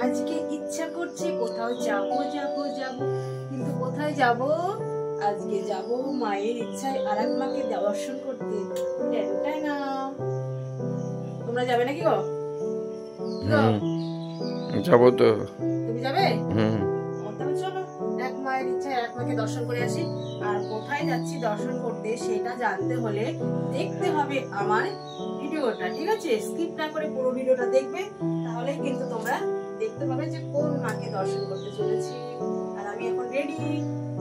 আজকে ইচ্ছা করছে কোথাও যাব যাব যাব, কিন্তু কোথায় যাব? আজকে যাব মায়ের ইচ্ছায় আরেক মাকে দর্শন করতে। না, তোমরা যাবে নাকি গো? যাবো তো। তুমি যাবে? চলো এক মায়ের ইচ্ছায় এক মাকে দর্শন করে আসি। আর কোথায় যাচ্ছি দর্শন করতে সেটা জানতে হলে দেখতে হবে আমার ভিডিওটা, ঠিক আছে? স্কিপ না করে পুরো ভিডিওটা দেখবে, তাহলে কিন্তু তোমরা দেখতে পাবে যে কোন মাকে দর্শন করতে চলেছি। আর আমি এখন রেডি,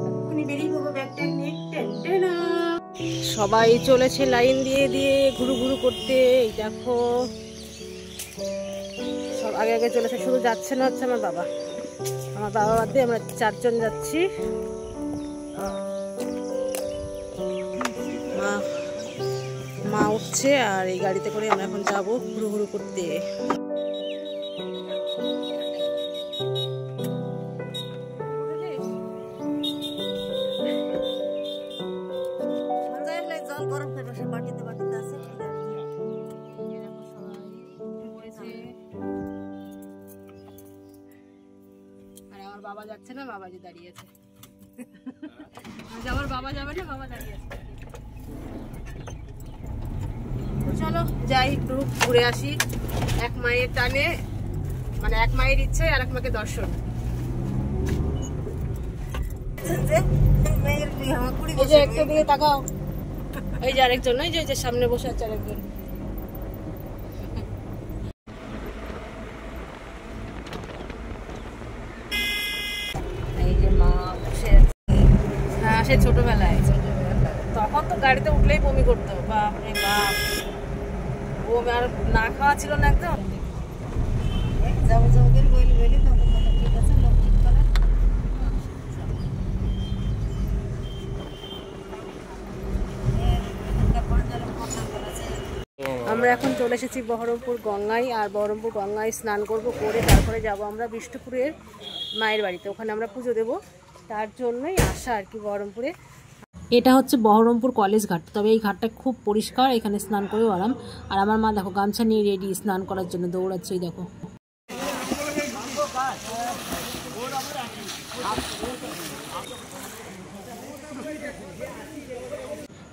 এক্ষুনি বেরিয়ে পড়বো ব্যাগ ট্যাগ নিয়ে। টেনটেনা সবাই চলেছে লাইন দিয়ে দিয়ে ঘুরু ঘুরু করতে। এই দেখো সব আগে আগে চলেছে, শুধু যাচ্ছে না হচ্ছে আমার বাবা বাদ দিয়ে আমরা 4 জন যাচ্ছি। মা উঠছে আর এই গাড়িতে করে আমরা এখন যাবো ঘুরু ঘুরু করতে। বাবা যাচ্ছে না, বাবাজি দাঁড়িয়ে আছে। আমার বাবা যাবে না, বাবা দাঁড়িয়ে আছে। চলো যাই একটু ঘুরে আসি এক মায়ের টানে, মানে এক মায়ের ইচ্ছায় আর এক মাকে দর্শন। এই যে একটা দিকে তাকাও, এই যে আরেকজন, এই যে সামনে বসে আছে আরেকজন। সে ছোটবেলায় তখন তো গাড়িতে উঠলেই বমি করতো, বাপরে বাপ, বমি আর না খাওয়া ছিল না একদম। আমরা এখন চলে এসেছি বহরমপুর গঙ্গায়, আর বহরমপুর গঙ্গায় স্নান করব, করে তারপরে যাব আমরা বিষ্ণুপুরের মায়ের বাড়িতে, ওখানে আমরা পুজো দেব। তার জন্যই আসা আর কি বহরমপুরে। এটা হচ্ছে বহরমপুর কলেজ ঘাট, তবে এই ঘাটটা খুব পরিষ্কার, এখানে স্নান করেও আরাম। আর আমার মা দেখো গামছা নিয়ে রেডি স্নান করার জন্য দৌড়াচ্ছে, দেখো।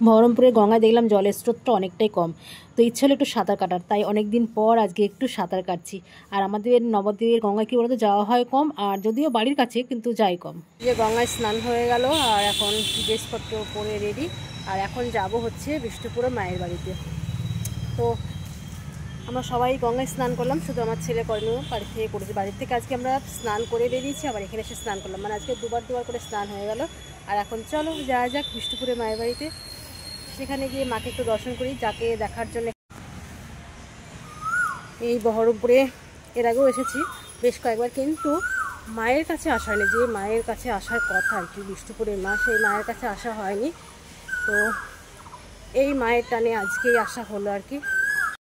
বহরমপুরের গঙ্গায় দেখলাম জলের স্রোতটা অনেকটাই কম, তো ইচ্ছে হলো একটু সাঁতার কাটার, তাই অনেকদিন পর আজকে একটু সাঁতার কাটছি। আর আমাদের নবদ্বীপের গঙ্গায় কী বলতো যাওয়া হয় কম, আর যদিও বাড়ির কাছে কিন্তু যাই কম। যে গঙ্গায় স্নান হয়ে গেল, আর এখন ড্রেসপত্র পরে রেডি, আর এখন যাব হচ্ছে বিষ্ণুপুরের মায়ের বাড়িতে। তো আমরা সবাই গঙ্গায় স্নান করলাম, শুধু আমার ছেলে করেনি, বাড়ি থেকে করেছি। বাড়ির থেকে আজকে আমরা স্নান করে বেরিয়েছি, আবার এখানে এসে স্নান করলাম, মানে আজকে দুবার করে স্নান হয়ে গেল। আর এখন চলো যাওয়া যাক বিষ্ণুপুরের মায়ের বাড়িতে, সেখানে গিয়ে মাকে একটু দর্শন করি, যাকে দেখার জন্য। এই বহরমপুরে এর আগেও এসেছি বেশ কয়েকবার, কিন্তু মায়ের কাছে আসা হয়নি, যে মায়ের কাছে আসার কথা আর কি, বিষ্ণুপুরের মা, সেই মায়ের কাছে আসা হয়নি। তো এই মায়ের টানে আজকেই আসা হলো আর কি।